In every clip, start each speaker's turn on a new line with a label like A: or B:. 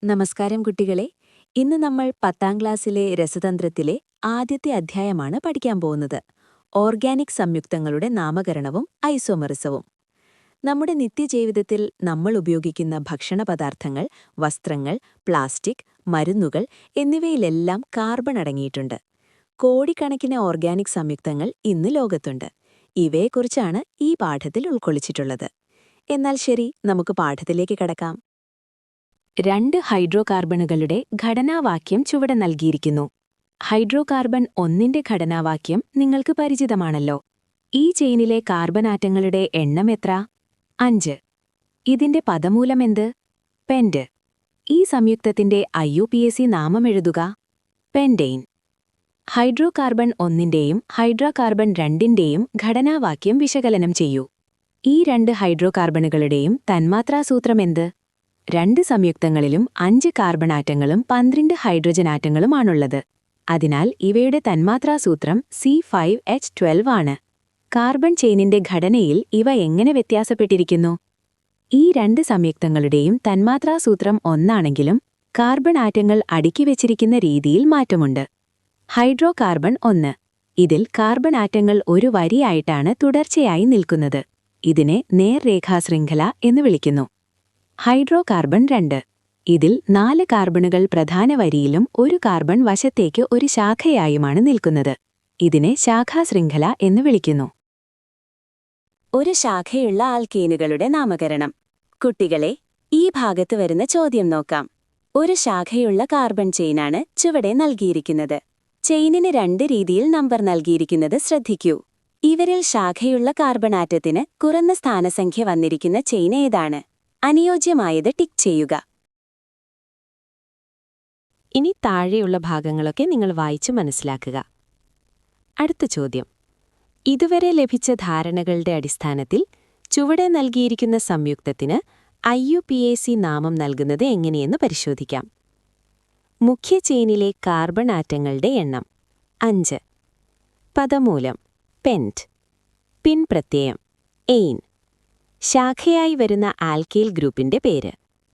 A: നമസ്കാരം കുട്ടികളെ. ഇന്ന് നമ്മൾ 10ാം ക്ലാസ്സിലെ രസതന്ത്രത്തിലെ ആദ്യത്തെ അധ്യായമാണ് പഠിക്കാൻ പോകുന്നത്. ഓർഗാനിക് സംയുക്തങ്ങളുടെ നാമകരണവും ഐസോമറിസവും. നമ്മുടെ നിത്യജീവിതത്തിൽ നമ്മൾ ഉപയോഗിക്കുന്ന ഭക്ഷണപദാർത്ഥങ്ങൾ, വസ്ത്രങ്ങൾ, പ്ലാസ്റ്റിക്, മരുന്നുകൾ എന്നിവയിലെല്ലാം കാർബൺ അടങ്ങിയിട്ടുണ്ട്. കോടിക്കണക്കിന് ഓർഗാനിക് സംയുക്തങ്ങൾ ഇന്ന് ലോകത്തുണ്ട്. ഇവയെക്കുറിച്ചാണ് ഈ പാഠത്തിൽ ഉൾക്കൊള്ളിച്ചിട്ടുള്ളത്. എന്നാൽ ശരി, നമുക്ക് പാഠത്തിലേക്ക് കടക്കാം. 2 ഹൈഡ്രോകാർബണുകളുടെ ഘടനാവാക്യം ചുവടെ നൽകിയിരിക്കുന്നു. ഹൈഡ്രോകാർബൺ 1ന്റെ ഘടനാവാക്യം നിങ്ങൾക്ക് പരിചിതമാണല്ലോ. ഈ ചെയിനിലെ കാർബൺ ആറ്റങ്ങളുടെ എണ്ണം എത്ര? 5. ഇതിന്റെ പദമൂലമെന്ത്? പെന്റ്. ഈ സംയുക്തത്തിന്റെ IUPAC നാമം എഴുതുക. പെന്റെയ്ൻ. ഹൈഡ്രോകാർബൺ 1ന്റെയും ഹൈഡ്രോകാർബൺ 2ന്റെയും ഘടനാവാക്യം വിശകലനം ചെയ്യൂ. ഈ 2 ഹൈഡ്രോകാർബണുകളുടെയും തന്മാത്രാസൂത്രമെന്ത്? 2 സംയുക്തങ്ങളിലും 5 കാർബൺ ആറ്റങ്ങളും 12 ഹൈഡ്രജൻ ആറ്റങ്ങളുമാണുള്ളത്. അതിനാൽ ഇവയുടെ തന്മാത്രാസൂത്രം C5H12 ആണ്. കാർബൺ ചെയിനിന്റെ ഘടനയിൽ ഇവ എങ്ങനെ വ്യത്യാസപ്പെട്ടിരിക്കുന്നു? ഈ 2 സംയുക്തങ്ങളുടെയും തന്മാത്രാസൂത്രം ഒന്നാണെങ്കിലും കാർബൺ ആറ്റങ്ങൾ അടുക്കി വച്ചിരിക്കുന്ന രീതിയിൽ മാറ്റമുണ്ട്. ഹൈഡ്രോകാർബൺ 1. ഇതിൽ കാർബൺ ആറ്റങ്ങൾ ഒരു വരിയായിട്ടാണ് തുടർച്ചയായി നിൽക്കുന്നത്. ഇതിനെ നേർരേഖാശൃംഖല എന്ന് വിളിക്കുന്നു. ഹൈഡ്രോകാർബൺ 2. ഇതിൽ 4 കാർബണുകൾ പ്രധാന വരിയിലും ഒരു കാർബൺ വശത്തേക്ക് ഒരു ശാഖയായുമാണ് നിൽക്കുന്നത്. ഇതിനെ ശാഖാശൃംഖല എന്ന് വിളിക്കുന്നു. ഒരു ശാഖയുള്ള ആൽക്കീനുകളുടെ നാമകരണം. കുട്ടികളെ, ഈ ഭാഗത്ത് വരുന്ന ചോദ്യം നോക്കാം. ഒരു ശാഖയുള്ള കാർബൺ ചെയിനാണ് ചുവടെ നൽകിയിരിക്കുന്നത്. ചെയിനിന് 2 രീതിയിൽ നമ്പർ നൽകിയിരിക്കുന്നത് ശ്രദ്ധിക്കൂ. ഇവരിൽ ശാഖയുള്ള കാർബൺ ആറ്റത്തിന് കുറഞ്ഞ സ്ഥാനസംഖ്യ വന്നിരിക്കുന്ന ചെയിൻ ഏതാണ്? അനുയോജ്യമായത് ടിക്ക് ചെയ്യുക. ഇനി താഴെയുള്ള ഭാഗങ്ങളൊക്കെ നിങ്ങൾ വായിച്ചു മനസ്സിലാക്കുക. അടുത്ത ചോദ്യം. ഇതുവരെ ലഭിച്ച ധാരണകളുടെ അടിസ്ഥാനത്തിൽ ചുവടെ നൽകിയിരിക്കുന്ന സംയുക്തത്തിന് IUPAC നാമം നൽകുന്നത് എങ്ങനെയെന്ന് പരിശോധിക്കാം. മുഖ്യ ചെയിനിലെ കാർബൺ ആറ്റങ്ങളുടെ എണ്ണം 5. പദമൂലം പെന്റ്. പിൻ പ്രത്യയം എയ്ൻ. ശാഖയായി വരുന്ന ആൽക്കൈൽ ഗ്രൂപ്പിന്റെ പേര്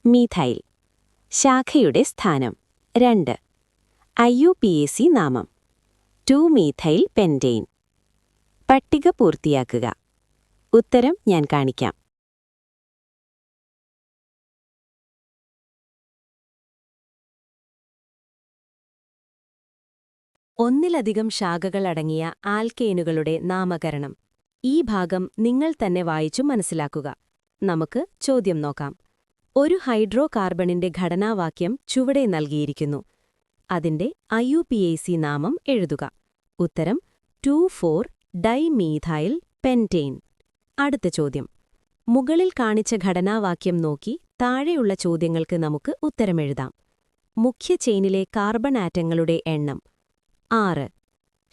A: മീഥൈൽ. ശാഖയുടെ സ്ഥാനം 2. IUPAC നാമം 2-മീഥൈൽ പെന്റെയ്ൻ. പട്ടിക പൂർത്തിയാക്കുക. ഉത്തരം ഞാൻ കാണിക്കാം. ഒന്നിലധികം ശാഖകളടങ്ങിയ ആൽക്കെയിനുകളുടെ നാമകരണം. ഈ ഭാഗം നിങ്ങൾ തന്നെ വായിച്ചു മനസ്സിലാക്കുക. നമുക്ക് ചോദ്യം നോക്കാം. ഒരു ഹൈഡ്രോകാർബണിന്റെ ഘടനാവാക്യം ചുവടെ നൽകിയിരിക്കുന്നു. അതിന്റെ IUPAC നാമം എഴുതുക. ഉത്തരം 2,4-ഡൈമീഥൈൽ പെന്റെയ്ൻ. അടുത്ത ചോദ്യം. മുകളിൽ കാണിച്ച ഘടനാവാക്യം നോക്കി താഴെയുള്ള ചോദ്യങ്ങൾക്ക് നമുക്ക് ഉത്തരമെഴുതാം. മുഖ്യ ചെയിനിലെ കാർബൺ ആറ്റങ്ങളുടെ എണ്ണം 6.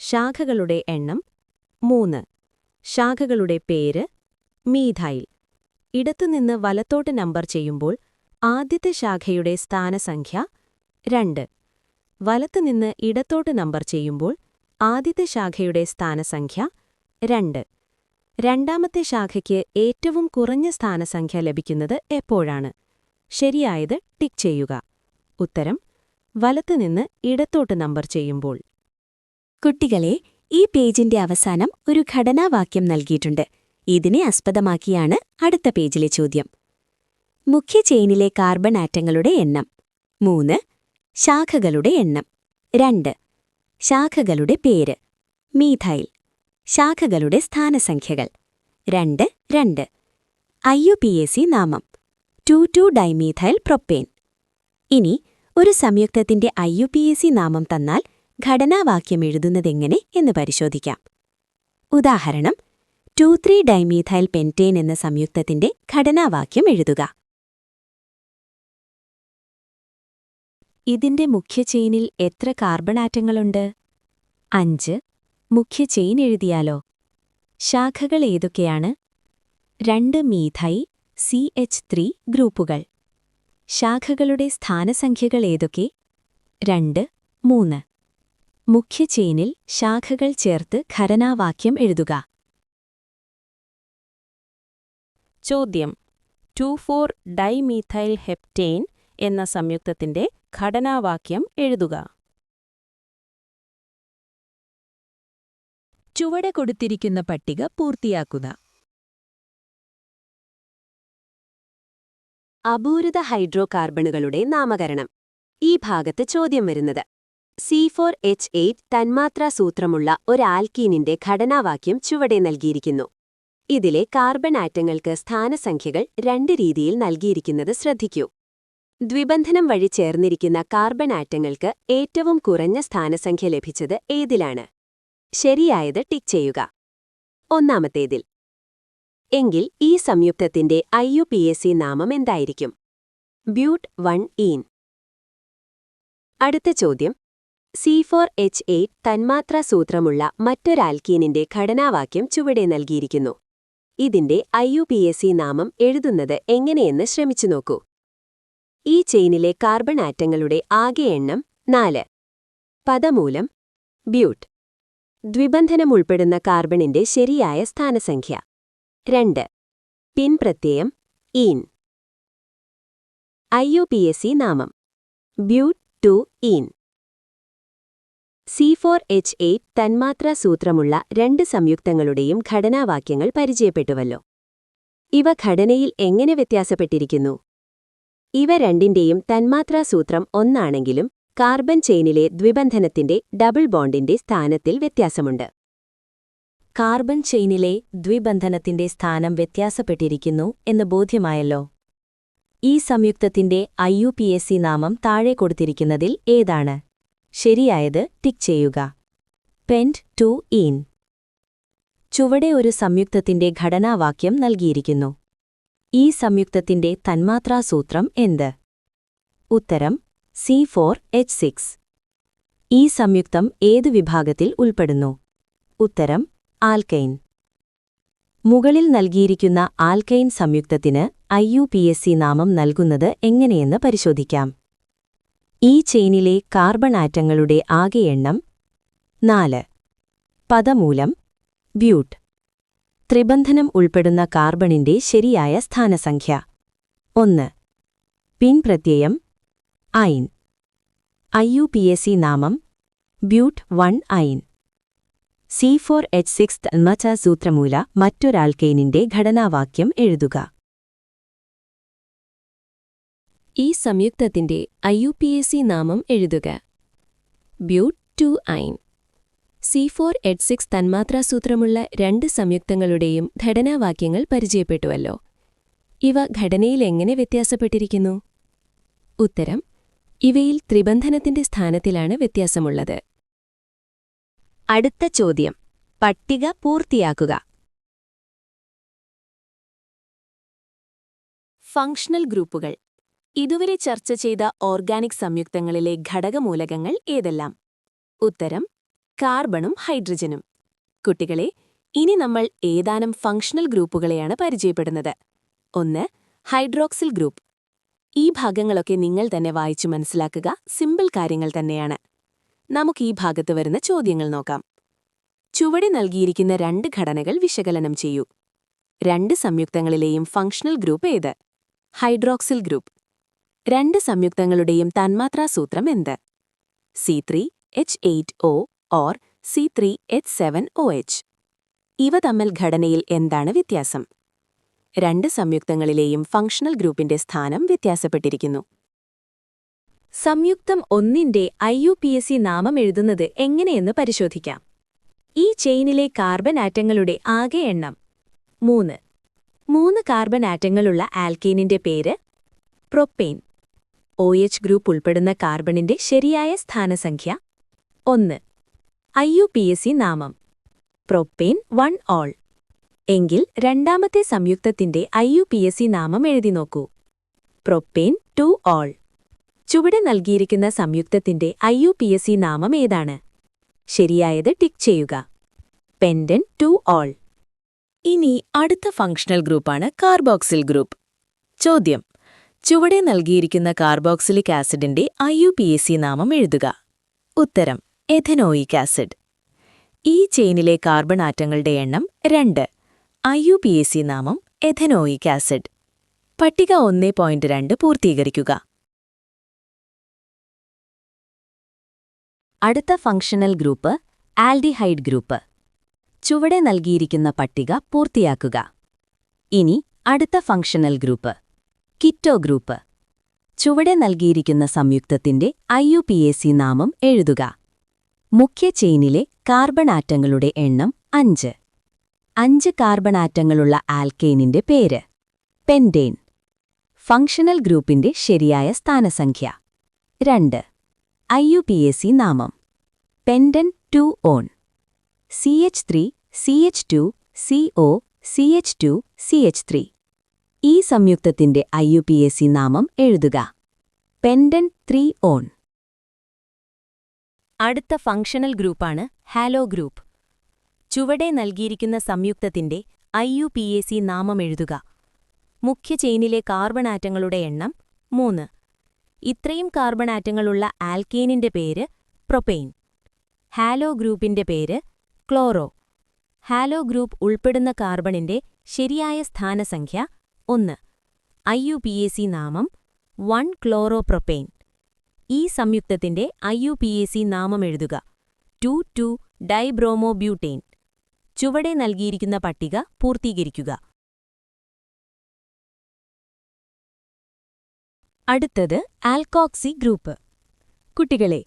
A: ശാഖകളുടെ എണ്ണം 3. ശാഖകളുടെ പേര് മീഥൈൽ. ഇടത്തുനിന്ന് വലത്തോട്ട് നമ്പർ ചെയ്യുമ്പോൾ ആദ്യത്തെ ശാഖയുടെ സ്ഥാനസംഖ്യ 2. വലത്തുനിന്ന് ഇടത്തോട്ട് നമ്പർ ചെയ്യുമ്പോൾ ആദ്യത്തെ ശാഖയുടെ സ്ഥാനസംഖ്യ 2. രണ്ടാമത്തെ ശാഖയ്ക്ക് ഏറ്റവും കുറഞ്ഞ സ്ഥാനസംഖ്യ ലഭിക്കുന്നത് എപ്പോഴാണ്? ശരിയായത് ടിക്ക് ചെയ്യുക. ഉത്തരം വലത്തുനിന്ന് ഇടത്തോട്ട് നമ്പർ ചെയ്യുമ്പോൾ. കുട്ടികളെ, ഈ പേജിന്റെ അവസാനം ഒരു ഘടനാവാക്യം നൽകിയിട്ടുണ്ട്. ഇതിനെ ആസ്പദമാക്കിയാണ് അടുത്ത പേജിലെ ചോദ്യം. മുഖ്യ ചെയിനിലെ കാർബൺ ആറ്റങ്ങളുടെ എണ്ണം 3. ശാഖകളുടെ എണ്ണം 2. ശാഖകളുടെ പേര് മീഥൈൽ. ശാഖകളുടെ സ്ഥാനസംഖ്യകൾ 2, 2. IUPAC നാമം 2,2-ഡൈമീഥൈൽ പ്രൊപ്പേൻ. ഇനി ഒരു സംയുക്തത്തിന്റെ IUPAC നാമം തന്നാൽ ഘടനാവാക്യം എഴുതുന്നതെങ്ങനെ എന്ന് പരിശോധിക്കാം. ഉദാഹരണം, 2,3-ഡൈമീഥൈൽ പെന്റെയ്ൻ എന്ന സംയുക്തത്തിന്റെ ഘടനാവാക്യം എഴുതുക. ഇതിന്റെ മുഖ്യ ചെയിനിൽ എത്ര കാർബൺ ആറ്റങ്ങളുണ്ട്? 5. മുഖ്യ ചെയിൻ എഴുതിയാലോ? ശാഖകൾ ഏതൊക്കെയാണ്? 2-മീഥൈൽ CH3 ഗ്രൂപ്പുകൾ. ശാഖകളുടെ സ്ഥാനസംഖ്യകൾ ഏതൊക്കെ? 2, 3. മുഖ്യ ചെയിനിൽ ശാഖകൾ ചേർത്ത് ഘടനാവാക്യം എഴുതുക. ചോദ്യം. 2,4-ഡൈമീഥൈൽ ഹെപ്റ്റെയ്ൻ എന്ന സംയുക്തത്തിന്റെ ഘടനാവാക്യം എഴുതുക. ചുവടെ കൊടുത്തിരിക്കുന്ന പട്ടിക പൂർത്തിയാക്കുക. അപൂരിത ഹൈഡ്രോകാർബണുകളുടെ നാമകരണം. ഈ ഭാഗത്ത് ചോദ്യം വരുന്നത് C4H8 തന്മാത്രാസൂത്രമുള്ള ഒരു ആൽക്കീനിന്റെ ഘടനാവാക്യം ചുവടെ നൽകിയിരിക്കുന്നു. ഇതിലെ കാർബൺ ആറ്റങ്ങൾക്ക് സ്ഥാനസംഖ്യകൾ രണ്ട് രീതിയിൽ നൽകിയിരിക്കുന്നത് ശ്രദ്ധിക്കൂ. ദ്വിബന്ധനം വഴി ചേർന്നിരിക്കുന്ന കാർബൺ ആറ്റങ്ങൾക്ക് ഏറ്റവും കുറഞ്ഞ സ്ഥാനസംഖ്യ ലഭിച്ചത് ഏതിലാണ്? ശരിയായത് ടിക്ക് ചെയ്യുക. ഒന്നാമത്തേതിൽ. എങ്കിൽ ഈ സംയുക്തത്തിന്റെ IUPAC നാമം എന്തായിരിക്കും? ബ്യൂട്ട് 1-ഈൻ. അടുത്ത ചോദ്യം. C4H8 തന്മാത്രാസൂത്രമുള്ള മറ്റൊരാൽക്കീനിന്റെ ഘടനാവാക്യം ചുവടെ നൽകിയിരിക്കുന്നു. ഇതിന്റെ IUPAC നാമം എഴുതുന്നത് എങ്ങനെയെന്ന് ശ്രമിച്ചു നോക്കൂ. ഈ ചെയിനിലെ കാർബൺ ആറ്റങ്ങളുടെ ആകെ എണ്ണം 4. പദമൂലം ബ്യൂട്ട്. ദ്വിബന്ധനം ഉൾപ്പെടുന്ന കാർബണിന്റെ ശരിയായ സ്ഥാനസംഖ്യ 2. പിൻപ്രത്യയം ഈൻ. IUPAC നാമം ബ്യൂട്ട് 2-ഈൻ. C4H8 തന്മാത്രാസൂത്രമുള്ള രണ്ട് സംയുക്തങ്ങളുടെയും ഘടനാവാക്യങ്ങൾ പരിചയപ്പെട്ടുവല്ലോ. ഇവ ഘടനയിൽ എങ്ങനെ വ്യത്യാസപ്പെട്ടിരിക്കുന്നു? ഇവ രണ്ടിന്റെയും തന്മാത്രാസൂത്രം ഒന്നാണെങ്കിലും കാർബൺ ചെയിനിലെ ദ്വിബന്ധനത്തിന്റെ ഡബിൾ ബോണ്ടിന്റെ സ്ഥാനത്തിൽ വ്യത്യാസമുണ്ട്. കാർബൺ ചെയിനിലെ ദ്വിബന്ധനത്തിന്റെ സ്ഥാനം വ്യത്യാസപ്പെട്ടിരിക്കുന്നു എന്ന് ബോധ്യമായല്ലോ. ഈ സംയുക്തത്തിന്റെ IUPAC നാമം താഴെ കൊടുത്തിരിക്കുന്നതിൽ ഏതാണ്? ശരിയായത് ടിക്ക് ചെയ്യുക. പെന്റ് 2-ഈൻ. ചുവടെ ഒരു സംയുക്തത്തിന്റെ ഘടനാവാക്യം നൽകിയിരിക്കുന്നു. ഈ സംയുക്തത്തിന്റെ തന്മാത്രാസൂത്രം എന്ത്? ഉത്തരം C4H6. ഈ സംയുക്തം ഏതു വിഭാഗത്തിൽ ഉൾപ്പെടുന്നു? ഉത്തരം ആൽക്കൈൻ. മുകളിൽ നൽകിയിരിക്കുന്ന ആൽക്കൈൻ സംയുക്തത്തിന് IUPAC നാമം നൽകുന്നത് എങ്ങനെയെന്ന് പരിശോധിക്കാം. ഈ ചെയിനിലെ കാർബൺ ആറ്റങ്ങളുടെ ആകെ എണ്ണം 4. പദമൂലം ബ്യൂട്ട്. ത്രിബന്ധനം ഉൾപ്പെടുന്ന കാർബണിന്റെ ശരിയായ സ്ഥാനസംഖ്യ 1. പിൻപ്രത്യയം ഐൻ. IUPAC നാമം ബ്യൂട്ട് 1-ഐൻ. C4H6 തന്മാത്രാസൂത്രമുള്ള മറ്റൊരാൽക്കൈനിന്റെ ഘടനാവാക്യം എഴുതുക. ഈ സംയുക്തത്തിന്റെ IUPAC നാമം എഴുതുക. ബ്യൂട്ട് 2-ഐൻ. C4H6 തന്മാത്രാസൂത്രമുള്ള രണ്ട് സംയുക്തങ്ങളുടെയും ഘടനാവാക്യങ്ങൾ പരിചയപ്പെട്ടുവല്ലോ. ഇവ ഘടനയിൽ എങ്ങനെ വ്യത്യാസപ്പെട്ടിരിക്കുന്നു? ഉത്തരം ഇവയിൽ ത്രിബന്ധനത്തിന്റെ സ്ഥാനത്തിലാണ് വ്യത്യാസമുള്ളത്. അടുത്ത ചോദ്യം. പട്ടിക പൂർത്തിയാക്കുക. ഫങ്ഷണൽ ഗ്രൂപ്പുകൾ. ഇതുവരെ ചർച്ച ചെയ്ത ഓർഗാനിക് സംയുക്തങ്ങളിലെ ഘടകമൂലകങ്ങൾ ഏതെല്ലാം? ഉത്തരം കാർബണും ഹൈഡ്രജനും. കുട്ടികളെ, ഇനി നമ്മൾ ഏതാനും ഫങ്ഷണൽ ഗ്രൂപ്പുകളെയാണ് പരിചയപ്പെടുന്നത്. 1. Hydroxyl group. ഈ ഭാഗങ്ങളൊക്കെ നിങ്ങൾ തന്നെ വായിച്ചു മനസ്സിലാക്കുക. സിമ്പിൾ കാര്യങ്ങൾ തന്നെയാണ്. നമുക്ക് ഈ ഭാഗത്ത് വരുന്ന ചോദ്യങ്ങൾ നോക്കാം. ചുവടെ നൽകിയിരിക്കുന്ന രണ്ട് ഘടനകൾ വിശകലനം ചെയ്യൂ. രണ്ട് സംയുക്തങ്ങളിലെയും ഫങ്ഷണൽ ഗ്രൂപ്പ് ഏത്? Hydroxyl group. രണ്ട് സംയുക്തങ്ങളുടെയും തന്മാത്രാസൂത്രം എന്ത്? C3H8O or C3H7OH. ഇവ തമ്മിൽ ഘടനയിൽ എന്താണ് വ്യത്യാസം? രണ്ട് സംയുക്തങ്ങളിലെയും ഫങ്ഷണൽ ഗ്രൂപ്പിന്റെ സ്ഥാനം വ്യത്യാസപ്പെട്ടിരിക്കുന്നു. സംയുക്തം 1ന്റെ IUPAC നാമം എഴുതുന്നത് എങ്ങനെയെന്ന് പരിശോധിക്കാം. ഈ ചെയിനിലെ കാർബൺ ആറ്റങ്ങളുടെ ആകെ എണ്ണം 3. 3 കാർബൺ ആറ്റങ്ങളുള്ള ആൽക്കീനിന്റെ പേര് പ്രൊപ്പെയ്ൻ. OH ഗ്രൂപ്പ് ഉൾപ്പെടുന്ന കാർബണിന്റെ ശരിയായ സ്ഥാനസംഖ്യ 1. IUPAC നാമം പ്രൊപ്പെയ്ൻ 1-ഓൾ. എങ്കിൽ രണ്ടാമത്തെ സംയുക്തത്തിന്റെ IUPAC നാമം എഴുതി നോക്കൂ. പ്രൊപ്പെയ്ൻ 2-ഓൾ. ചുവടെ നൽകിയിരിക്കുന്ന സംയുക്തത്തിന്റെ IUPAC നാമം ഏതാണ്? ശരിയായത് ടിക്ക് ചെയ്യുക. പെന്റൻ 2-ഓൾ. ഇനി അടുത്ത ഫങ്ഷണൽ ഗ്രൂപ്പാണ് കാർബോക്സിൽ ഗ്രൂപ്പ്. ചോദ്യം. ചുവടെ നൽകിയിരിക്കുന്ന കാർബോക്സിലിക് ആസിഡിന്റെ IUPAC നാമം എഴുതുക. ഉത്തരം എഥനോയിക് ആസിഡ്. ഈ ചെയിനിലെ കാർബൺ ആറ്റങ്ങളുടെ എണ്ണം 2. IUPAC നാമം എഥനോയിക് ആസിഡ്. പട്ടിക 1.2 പൂർത്തീകരിക്കുക. അടുത്ത ഫങ്ഷണൽ ഗ്രൂപ്പ് ആൽഡിഹൈഡ് ഗ്രൂപ്പ്. ചുവടെ നൽകിയിരിക്കുന്ന പട്ടിക പൂർത്തിയാക്കുക. ഇനി അടുത്ത ഫങ്ഷണൽ ഗ്രൂപ്പ് കിറ്റോ ഗ്രൂപ്പ്. ചുവടെ നൽകിയിരിക്കുന്ന സംയുക്തത്തിന്റെ IUPAC നാമം എഴുതുക. മുഖ്യ ചെയിനിലെ കാർബൺ ആറ്റങ്ങളുടെ എണ്ണം 5. 5 കാർബൺ ആറ്റങ്ങളുള്ള ആൽക്കെയിനിന്റെ പേര് പെൻറ്റേൻ. ഫങ്ഷണൽ ഗ്രൂപ്പിന്റെ ശരിയായ സ്ഥാനസംഖ്യ 2. IUPAC നാമം pentan 2 on. CH3 CH2 CO CH2 CH3. ഈ സംയുക്തത്തിന്റെ IUPAC നാമം എഴുതുക. Pentan 3 on. അടുത്ത ഫങ്ഷണൽ ഗ്രൂപ്പാണ് ഹാലോ ഗ്രൂപ്പ്. ചുവടെ നൽകിയിരിക്കുന്ന സംയുക്തത്തിന്റെ IUPAC നാമം എഴുതുക. മുഖ്യ ചെയിനിലെ കാർബൺ ആറ്റങ്ങളുടെ എണ്ണം 3. ഇത്രയും കാർബൺ ആറ്റങ്ങളുള്ള ആൽക്കേനിന്റെ പേര് പ്രൊപ്പെയിൻ. ഹാലോ ഗ്രൂപ്പിന്റെ പേര് ക്ലോറോ. ഹാലോ ഗ്രൂപ്പ് ഉൾപ്പെടുന്ന കാർബണിന്റെ ശരിയായ സ്ഥാനസംഖ്യ 1. IUPAC നാമം 1 ക്ലോറോപ്രൊപ്പെയിൻ. ഈ സംയുക്തത്തിന്റെ IUPAC നാമം എഴുതുക. 2,2 ഡൈബ്രോമോബ്യൂട്ടേൻ. ചുവടെ നൽകിയിരിക്കുന്ന പട്ടിക പൂർത്തീകരിക്കുക. അടുത്തത് ആൽക്കോക്സി ഗ്രൂപ്പ്. കുട്ടികളെ,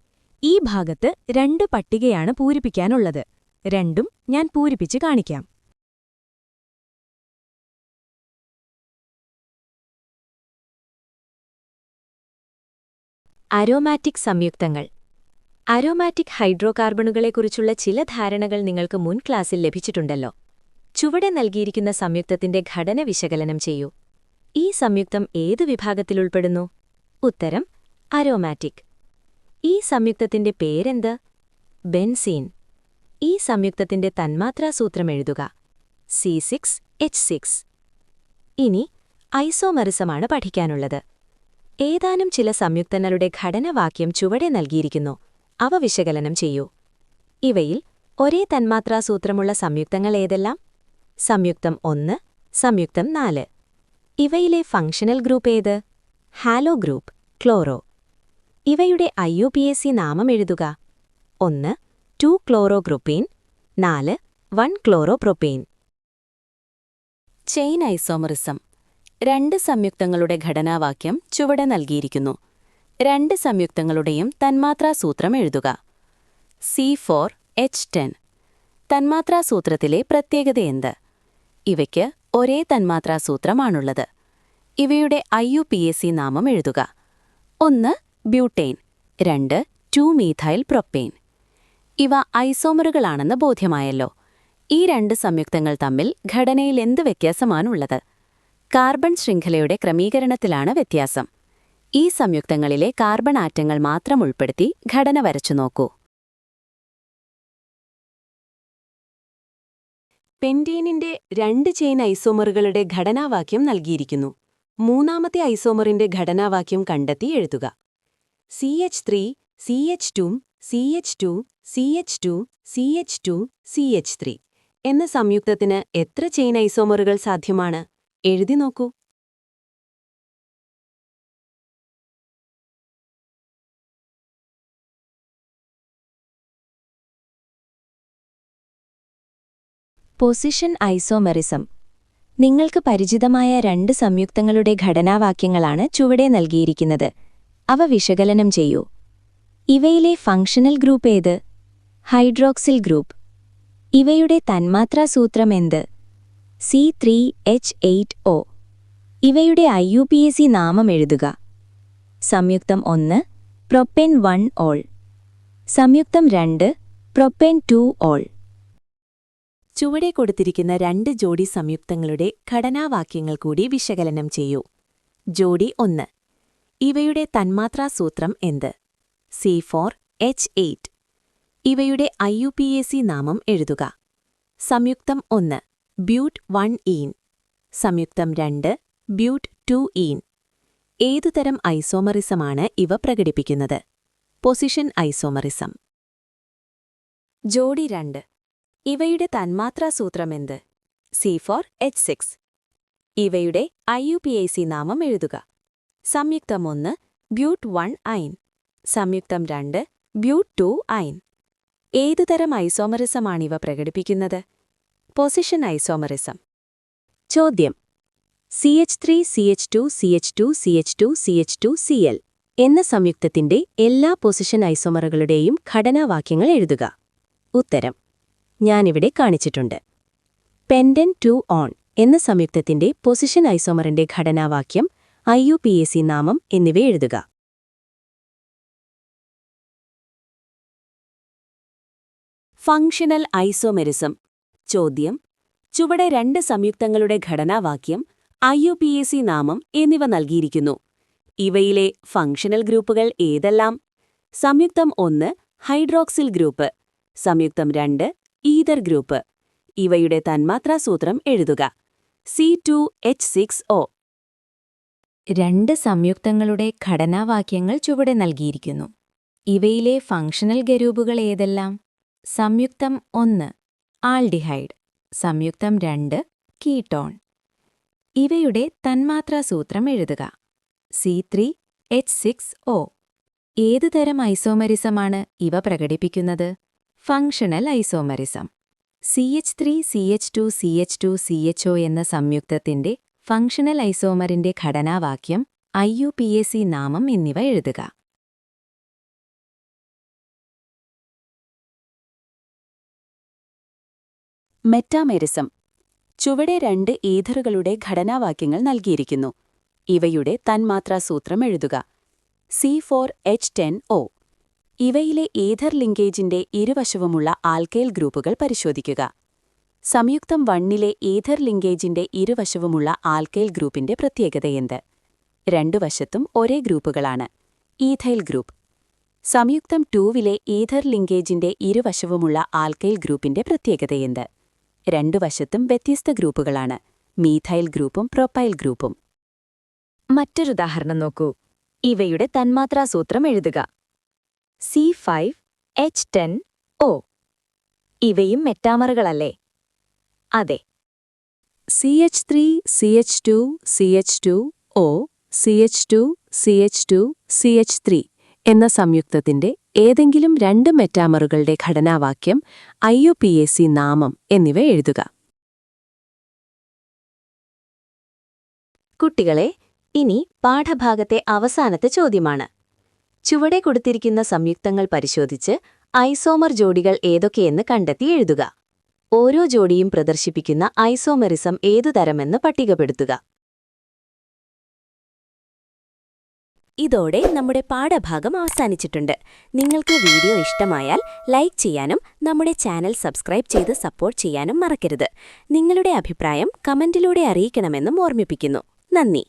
A: ഈ ഭാഗത്ത് 2 പട്ടികയാണ് പൂരിപ്പിക്കാനുള്ളത്. രണ്ടും ഞാൻ പൂരിപ്പിച്ച് കാണിക്കാം. അരോമാറ്റിക് സംയുക്തങ്ങൾ. അരോമാറ്റിക് ഹൈഡ്രോകാർബണുകളെക്കുറിച്ചുള്ള ചില ധാരണകൾ നിങ്ങൾക്ക് മുൻ ക്ലാസ്സിൽ ലഭിച്ചിട്ടുണ്ടല്ലോ. ചുവടെ നൽകിയിരിക്കുന്ന സംയുക്തത്തിന്റെ ഘടന വിശകലനം ചെയ്യൂ. ഈ സംയുക്തം ഏതു വിഭാഗത്തിൽ ഉൾപ്പെടുന്നു? ഉത്തരം അരോമാറ്റിക്. ഈ സംയുക്തത്തിന്റെ പേരെന്ത്? ബെൻസീൻ. ഈ സംയുക്തത്തിന്റെ തന്മാത്രാസൂത്രം എഴുതുക. C6H6. ഇനി ഐസോമറിസമാണ് പഠിക്കാനുള്ളത്. ഏതാനും ചില സംയുക്തങ്ങളുടെ ഘടനവാക്യം ചുവടെ നൽകിയിരിക്കുന്നു. അവ വിശകലനം ചെയ്യൂ. ഇവയിൽ ഒരേ തന്മാത്രാസൂത്രമുള്ള സംയുക്തങ്ങൾ ഏതെല്ലാം? സംയുക്തം 1, സംയുക്തം 4. ഇവയിലെ ഫങ്ഷണൽ ഗ്രൂപ്പ് ഏത്? Halo group, chloro. ഇവയുടെ IUPAC നാമം എഴുതുക. 1 2 ക്ലോറോഗ്രൂപ്പീൻ, 4 1 ക്ലോറോപ്രൊപ്പെയിൻ. Chain isomerism. 2 സംയുക്തങ്ങളുടെ ഘടനാവാക്യം ചുവടെ നൽകിയിരിക്കുന്നു. 2 സംയുക്തങ്ങളുടെയും തന്മാത്രാസൂത്രം എഴുതുക. C4H10. തന്മാത്രാസൂത്രത്തിലെ പ്രത്യേകതയെന്ത്? ഇവയ്ക്ക് ഒരേ തന്മാത്രാസൂത്രമാണുള്ളത്. ഇവയുടെ IUPAC നാമം എഴുതുക. 1 ബ്യൂട്ടേൻ, 2 2-മീഥൈൽ പ്രൊപ്പെയിൻ. ഇവ ഐസോമറുകളാണെന്ന് ബോധ്യമായല്ലോ. ഈ 2 സംയുക്തങ്ങൾ തമ്മിൽ ഘടനയിൽ എന്ത് വ്യത്യാസമാണുള്ളത്? കാർബൺ ശൃംഖലയുടെ ക്രമീകരണത്തിലാണ് വ്യത്യാസം. ഈ സംയുക്തങ്ങളിലെ കാർബൺ ആറ്റങ്ങൾ മാത്രം ഉൾപ്പെടുത്തി ഘടന വരച്ചു നോക്കൂ. പെൻറ്റേനിന്റെ 2 ചെയിൻ ഐസോമറുകളുടെ ഘടനാവാക്യം നൽകിയിരിക്കുന്നു. മൂന്നാമത്തെ ഐസോമറിന്റെ ഘടനാവാക്യം കണ്ടെത്തി എഴുതുക. CH3 CH2 CH2 CH2 CH2 CH3 എന്ന സംയുക്തത്തിന് എത്ര ചെയിൻ ഐസോമറുകൾ സാധ്യമാണ്? എഴുതി നോക്കൂ. Position isomerism. നിങ്ങൾക്ക് പരിചിതമായ 2 സംയുക്തങ്ങളുടെ ഘടനാവാക്യങ്ങളാണ് ചുവടെ നൽകിയിരിക്കുന്നത്. അവ വിശകലനം ചെയ്യൂ. ഇവയിലെ ഫങ്ഷണൽ ഗ്രൂപ്പ് ഏത്? Hydroxyl group. ഇവയുടെ തന്മാത്രാസൂത്രം എന്ത്? C3H8O. ഇവയുടെ IUPAC നാമം എഴുതുക. സംയുക്തം 1 പ്രൊപ്പെൻ 1 ഓൾ. സംയുക്തം 2 പ്രൊപ്പെൻ 2 ഓൾ. ചുവടെ കൊടുത്തിരിക്കുന്ന 2 ജോഡി സംയുക്തങ്ങളുടെ ഘടനാവാക്യങ്ങൾ കൂടി വിശകലനം ചെയ്യൂ. ജോഡി 1. ഇവയുടെ തന്മാത്രാസൂത്രം എന്ത്? C4H8. ഇവയുടെ IUPAC നാമം എഴുതുക. സംയുക്തം 1 ബ്യൂട്ട് 1 ഈൻ. സംയുക്തം 2 ബ്യൂട്ട് 2 ഈൻ. ഏതുതരം ഐസോമറിസമാണ് ഇവ പ്രകടിപ്പിക്കുന്നത്? Position isomerism. ജോഡി 2. ഇവയുടെ തന്മാത്രാസൂത്രമെന്ത്? C4H6. ഇവയുടെ IUPAC നാമം എഴുതുക. സംയുക്തം 1 ബ്യൂട്ട് 1 ഐൻ. സംയുക്തം 2 ബ്യൂട്ട് ഐൻ. ഏതുതരം ഐസോമറിസമാണിവ പ്രകടിപ്പിക്കുന്നത്? Position isomerism. ചോദ്യം: CH3CH2CH2CH2CH2Cl എന്ന സംയുക്തത്തിന്റെ എല്ലാ പൊസിഷൻ ഐസോമറുകളുടെയും ഘടനാവാക്യങ്ങൾ എഴുതുക. ഉത്തരം ഞാനിവിടെ കാണിച്ചിട്ടുണ്ട്. പെൻഡൻ 2 ഓൺ എന്ന സംയുക്തത്തിന്റെ പൊസിഷൻ ഐസോമറിന്റെ ഘടനാവാക്യം, IUPAC നാമം എന്നിവ എഴുതുക. Functional isomerism. ചോദ്യം: ചുവടെ 2 സംയുക്തങ്ങളുടെ ഘടനാവാക്യം, IUPAC നാമം എന്നിവ നൽകിയിരിക്കുന്നു. ഇവയിലെ ഫങ്ഷണൽ ഗ്രൂപ്പുകൾ ഏതെല്ലാം? സംയുക്തം 1 ഹൈഡ്രോക്സിൽ ഗ്രൂപ്പ്, സംയുക്തം 2 ഈഥർ ഗ്രൂപ്പ്. ഇവയുടെ തന്മാത്രാസൂത്രം എഴുതുക. C2H6O. 2 സംയുക്തങ്ങളുടെ ഘടനാവാക്യങ്ങൾ ചുവടെ നൽകിയിരിക്കുന്നു. ഇവയിലെ ഫങ്ഷണൽ ഗ്രൂപ്പുകൾ ഏതെല്ലാം? സംയുക്തം 1 ആൽഡിഹൈഡ്, സംയുക്തം 2 കീട്ടോൺ. ഇവയുടെ തന്മാത്രാസൂത്രം എഴുതുക. C3H6O. ഏതുതരം ഐസോമറിസമാണ് ഇവ പ്രകടിപ്പിക്കുന്നത്? Functional isomerism. CH3CH2CH2CHO എന്ന സംയുക്തത്തിന്റെ ഫങ്ഷണൽ ഐസോമറിന്റെ ഘടനാവാക്യം, IUPAC നാമം എന്നിവ എഴുതുക. മെറ്റാമെറിസം. ചുവടെ 2 ഈഥറുകളുടെ ഘടനാവാക്യങ്ങൾ നൽകിയിരിക്കുന്നു. ഇവയുടെ തന്മാത്രാസൂത്രം എഴുതുക. C4H10O. ഇവയിലെ ഈഥർ ലിങ്കേജിന്റെ ഇരുവശവുമുള്ള ആൽക്കൈൽ ഗ്രൂപ്പുകൾ പരിശോധിക്കുക. സംയുക്തം 1ലെ ഈഥർ ലിങ്കേജിന്റെ ഇരുവശവുമുള്ള ആൽക്കൈൽ ഗ്രൂപ്പിന്റെ പ്രത്യേകതയെന്ത്? 2 വശത്തും ഒരേ ഗ്രൂപ്പുകളാണ്. Ethyl group. സംയുക്തം 2വിലെ ഈഥർ ലിങ്കേജിന്റെ ഇരുവശവുമുള്ള ആൽക്കൈൽ ഗ്രൂപ്പിന്റെ പ്രത്യേകതയെന്ത്? 2 വശത്തും വ്യത്യസ്ത ഗ്രൂപ്പുകളാണ്. മീഥൈൽ ഗ്രൂപ്പും പ്രൊപ്പൈൽ ഗ്രൂപ്പും. മറ്റൊരുദാഹരണം നോക്കൂ. ഇവയുടെ തന്മാത്രാസൂത്രം എഴുതുക. C5H10O. ഇവയും മെറ്റാമറുകളല്ലേ? അതെ. CH3CH2CH2O CH2CH2CH3 എന്ന സംയുക്തത്തിന്റെ ഏതെങ്കിലും 2 മെറ്റാമറുകളുടെ ഘടനാവാക്യം, IUPAC നാമം എന്നിവ എഴുതുക. കുട്ടികളെ, ഇനി പാഠഭാഗത്തെ അവസാനത്തെ ചോദ്യമാണ്. ചുവടെ കൊടുത്തിരിക്കുന്ന സംയുക്തങ്ങൾ പരിശോധിച്ച് ഐസോമർ ജോഡികൾ ഏതൊക്കെയെന്ന് കണ്ടെത്തി എഴുതുക. ഓരോ ജോഡിയും പ്രദർശിപ്പിക്കുന്ന ഐസോമെറിസം ഏതുതരമെന്ന് പട്ടികപ്പെടുത്തുക. ഇതോടെ നമ്മുടെ പാഠഭാഗം അവസാനിച്ചിട്ടുണ്ട്. നിങ്ങൾക്ക് വീഡിയോ ഇഷ്ടമായാൽ ലൈക്ക് ചെയ്യാനും നമ്മുടെ ചാനൽ സബ്സ്ക്രൈബ് ചെയ്ത് സപ്പോർട്ട് ചെയ്യാനും മറക്കരുത്. നിങ്ങളുടെ അഭിപ്രായം കമന്റിലൂടെ അറിയിക്കണമെന്നും ഓർമ്മിപ്പിക്കുന്നു. നന്ദി.